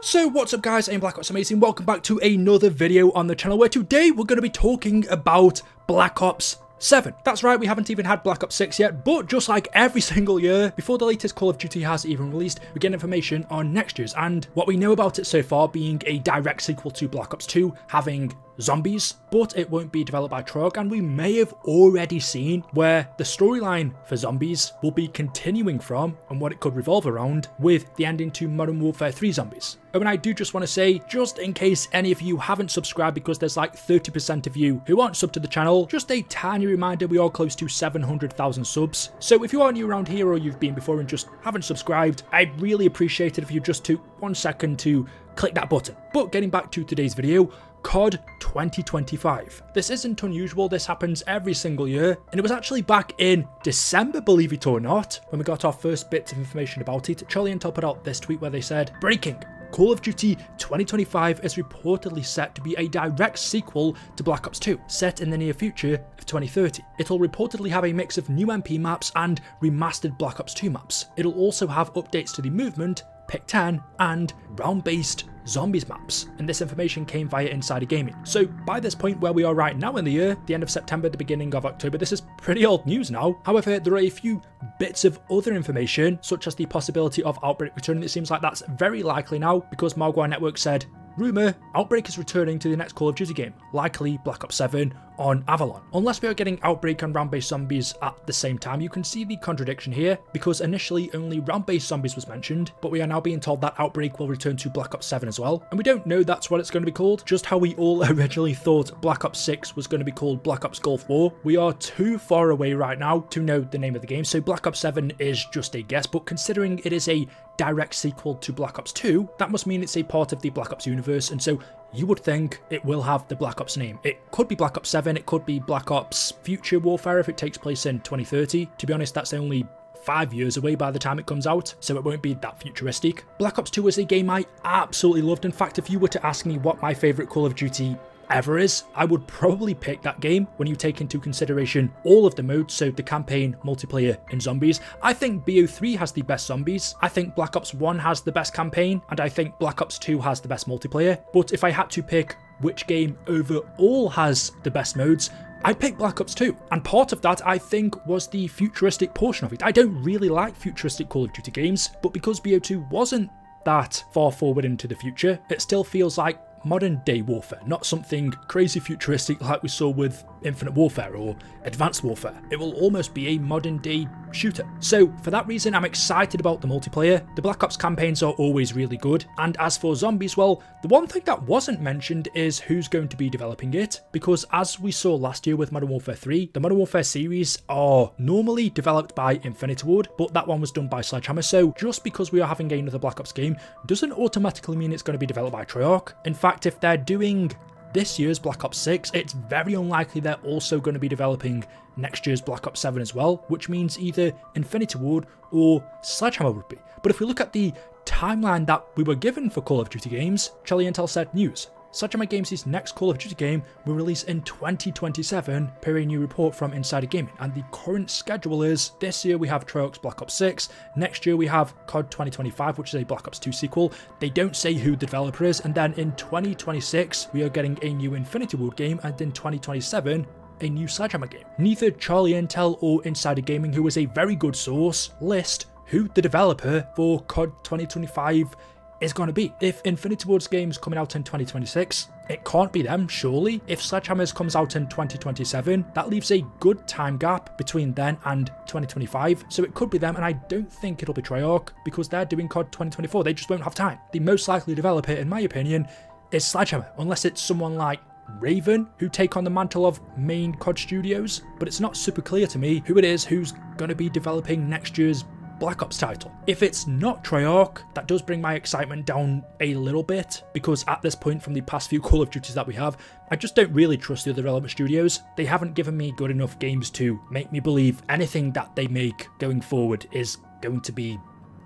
So what's up guys, I'm Black Ops Amazing, welcome back to another video on the channel where today we're going to be talking about Black Ops 7. That's right, we haven't even had Black Ops 6 yet, but just like every single year, before the latest Call of Duty has even released, we get information on next year's, and what we know about it so far being a direct sequel to Black Ops 2, having zombies, but it won't be developed by Treyarch, and we may have already seen where the storyline for zombies will be continuing from and what it could revolve around with the ending to Modern Warfare 3 zombies. Oh, and I do just want to say, just in case any of you haven't subscribed, because there's like 30% of you who aren't subbed to the channel, just a tiny reminder, we are close to 700,000 subs. So if you are new around here or you've been before and just haven't subscribed, I'd really appreciate it if you just took 1 second to click that button. But getting back to today's video, COD 2025. This isn't unusual, this happens every single year, and it was actually back in December, believe it or not, when we got our first bits of information about it. Charlie and Intel put out this tweet where they said, "Breaking! Call of Duty 2025 is reportedly set to be a direct sequel to Black Ops 2, set in the near future of 2030. It'll reportedly have a mix of new MP maps and remastered Black Ops 2 maps. It'll also have updates to the movement, Pick 10, and round-based zombies maps," and this information came via Insider Gaming. So by this point where we are right now in the year, the end of September, the beginning of October, this is pretty old news now. However, there are a few bits of other information, such as the possibility of Outbreak returning. It seems like that's very likely now, because Marquardt Network said, "Rumour, Outbreak is returning to the next Call of Duty game, likely Black Ops 7 on Avalon." Unless we are getting Outbreak and round-based zombies at the same time, you can see the contradiction here, because initially only round-based zombies was mentioned, but we are now being told that Outbreak will return to Black Ops 7 as well. And we don't know that's what it's going to be called, just how we all originally thought Black Ops 6 was going to be called Black Ops Gulf War. We are too far away right now to know the name of the game, so Black Ops 7 is just a guess, but considering it is a direct sequel to Black Ops 2, that must mean it's a part of the Black Ops universe, and so you would think it will have the Black Ops name. It could be Black Ops 7, it could be Black Ops Future Warfare if it takes place in 2030. To be honest, that's only 5 years away by the time it comes out, so it won't be that futuristic. Black Ops 2 is a game I absolutely loved. In fact, if you were to ask me what my favourite Call of Duty ever is, I would probably pick that game when you take into consideration all of the modes, so the campaign, multiplayer, and zombies. I think BO3 has the best zombies, I think Black Ops 1 has the best campaign, and I think Black Ops 2 has the best multiplayer. But if I had to pick which game overall has the best modes, I'd pick Black Ops 2, and part of that I think was the futuristic portion of it. I don't really like futuristic Call of Duty games, but because BO2 wasn't that far forward into the future, it still feels like modern day warfare, not something crazy futuristic like we saw with Infinite Warfare or Advanced Warfare. It will almost be a modern day shooter. So for that reason, I'm excited about the multiplayer. The Black Ops campaigns are always really good. And as for zombies, well, the one thing that wasn't mentioned is who's going to be developing it, because as we saw last year with Modern Warfare 3, the Modern Warfare series are normally developed by Infinity Ward, but that one was done by Sledgehammer. So just because we are having another Black Ops game doesn't automatically mean it's going to be developed by Treyarch. In fact, if they're doing this year's Black Ops 6, it's very unlikely they're also going to be developing next year's Black Ops 7 as well, which means either Infinity Ward or Sledgehammer would be. But if we look at the timeline that we were given for Call of Duty games, Charlie Intel said news. Sledgehammer Games' next Call of Duty game will release in 2027 per a new report from Insider Gaming, and the current schedule is this year we have Treyarch's Black Ops 6, next year we have COD 2025, which is a Black Ops 2 sequel. They don't say who the developer is, and then in 2026 we are getting a new Infinity Ward game, and in 2027 a new Sledgehammer game. Neither Charlie Intel or Insider Gaming, who is a very good source, list who the developer for COD 2025 is going to be. If Infinity Ward's game's coming out in 2026, it can't be them, surely. If Sledgehammer's comes out in 2027, that leaves a good time gap between then and 2025, so it could be them, and I don't think it'll be Treyarch, because they're doing COD 2024, they just won't have time. The most likely developer, in my opinion, is Sledgehammer, unless it's someone like Raven, who take on the mantle of main COD studios, but it's not super clear to me who it is who's going to be developing next year's Black Ops title. If it's not Treyarch, that does bring my excitement down a little bit, because at this point from the past few Call of Duties that we have, I just don't really trust the other development studios. They haven't given me good enough games to make me believe anything that they make going forward is going to be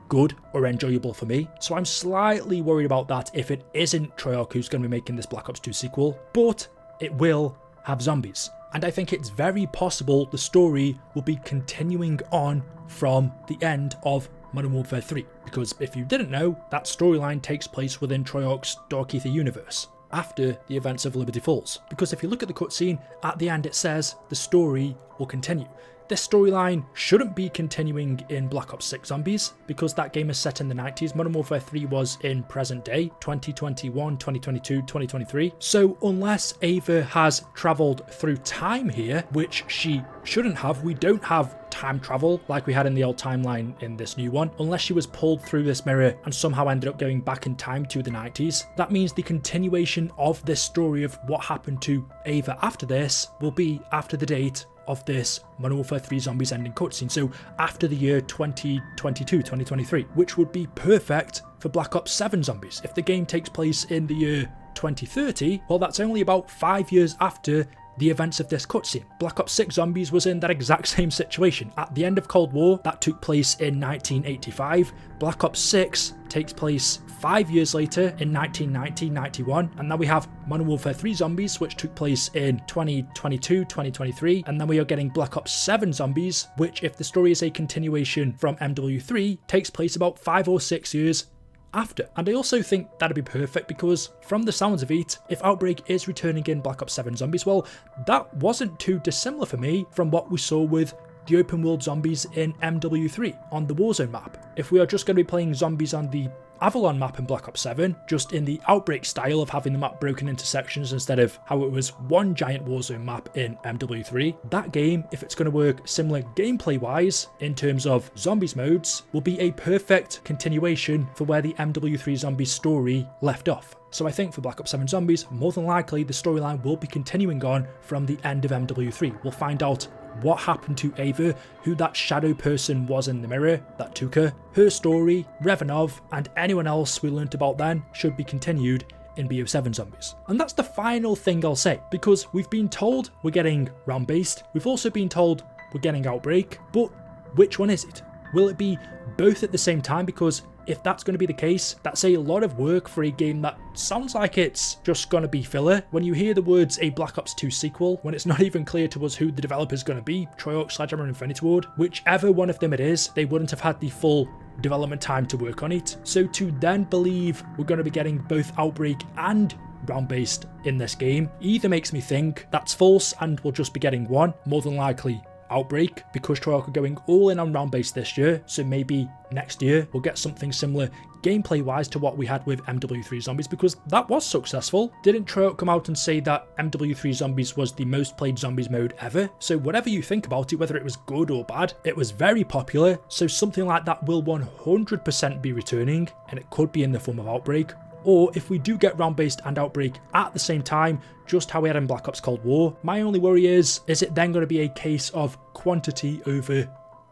good or enjoyable for me. So I'm slightly worried about that if it isn't Treyarch who's going to be making this Black Ops 2 sequel, but it will have zombies. And I think it's very possible the story will be continuing on from the end of Modern Warfare 3, because if you didn't know, that storyline takes place within Treyarch's Dark Ether universe, after the events of Liberty Falls. Because if you look at the cutscene, at the end it says the story will continue. This storyline shouldn't be continuing in Black Ops 6 Zombies, because that game is set in the 90s. Modern Warfare 3 was in present day, 2021, 2022, 2023. So unless Ava has travelled through time here, which she shouldn't have, we don't have time travel like we had in the old timeline in this new one, unless she was pulled through this mirror and somehow ended up going back in time to the 90s. That means the continuation of this story of what happened to Ava after this will be after the date of this Modern Warfare 3 Zombies ending cutscene, so after the year 2022, 2023, which would be perfect for Black Ops 7 Zombies. If the game takes place in the year 2030, well, that's only about 5 years after the events of this cutscene. Black Ops 6 Zombies was in that exact same situation. At the end of Cold War, that took place in 1985. Black Ops 6 takes place 5 years later in 1990-91, and now we have Modern Warfare 3 Zombies, which took place in 2022, 2023, and then we are getting Black Ops 7 Zombies, which, if the story is a continuation from MW3, takes place about 5 or 6 years after. And I also think that'd be perfect, because from the sounds of it, if Outbreak is returning in Black Ops 7 Zombies, well, that wasn't too dissimilar for me from what we saw with the open world zombies in MW3 on the Warzone map. If we are just going to be playing zombies on the Avalon map in Black Ops 7, just in the Outbreak style of having the map broken into sections instead of how it was one giant Warzone map in MW3, that game, if it's going to work similar gameplay wise in terms of zombies modes, will be a perfect continuation for where the MW3 Zombies story left off. So I think for Black Ops 7 Zombies, more than likely the storyline will be continuing on from the end of MW3. We'll find out what happened to Ava, who that shadow person was in the mirror that took her story, Revanov, and anyone else we learnt about then should be continued in BO7 Zombies. And that's the final thing I'll say, because we've been told we're getting round-based, we've also been told we're getting Outbreak, but which one is it? Will it be both at the same time? Because if that's going to be the case, that's a lot of work for a game that sounds like it's just going to be filler. When you hear the words a Black Ops 2 sequel, when it's not even clear to us who the developer's going to be, Treyarch, Sledgehammer, Infinity Ward, whichever one of them it is, they wouldn't have had the full development time to work on it. So to then believe we're going to be getting both Outbreak and round-based in this game either makes me think that's false and we'll just be getting one, more than likely Outbreak, because Treyarch are going all in on round-based this year, so maybe next year we'll get something similar gameplay-wise to what we had with MW3 Zombies, because that was successful. Didn't Treyarch come out and say that MW3 Zombies was the most played zombies mode ever? So whatever you think about it, whether it was good or bad, it was very popular, so something like that will 100% be returning, and it could be in the form of Outbreak. Or if we do get round-based and Outbreak at the same time, just how we had in Black Ops Cold War, my only worry is it then going to be a case of quantity over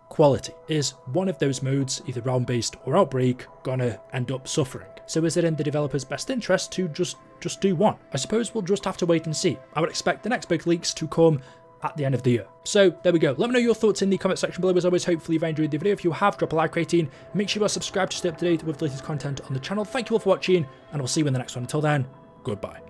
quality? Is one of those modes, either round-based or Outbreak, gonna end up suffering? So is it in the developer's best interest to just do one? I suppose we'll just have to wait and see. I would expect the next big leaks to come at the end of the year. So there we go. Let me know your thoughts in the comment section below. As always, hopefully you've enjoyed the video. If you have, drop a like rating. Make sure you are subscribed to stay up to date with the latest content on the channel. Thank you all for watching, and I'll see you in the next one. Until then, goodbye.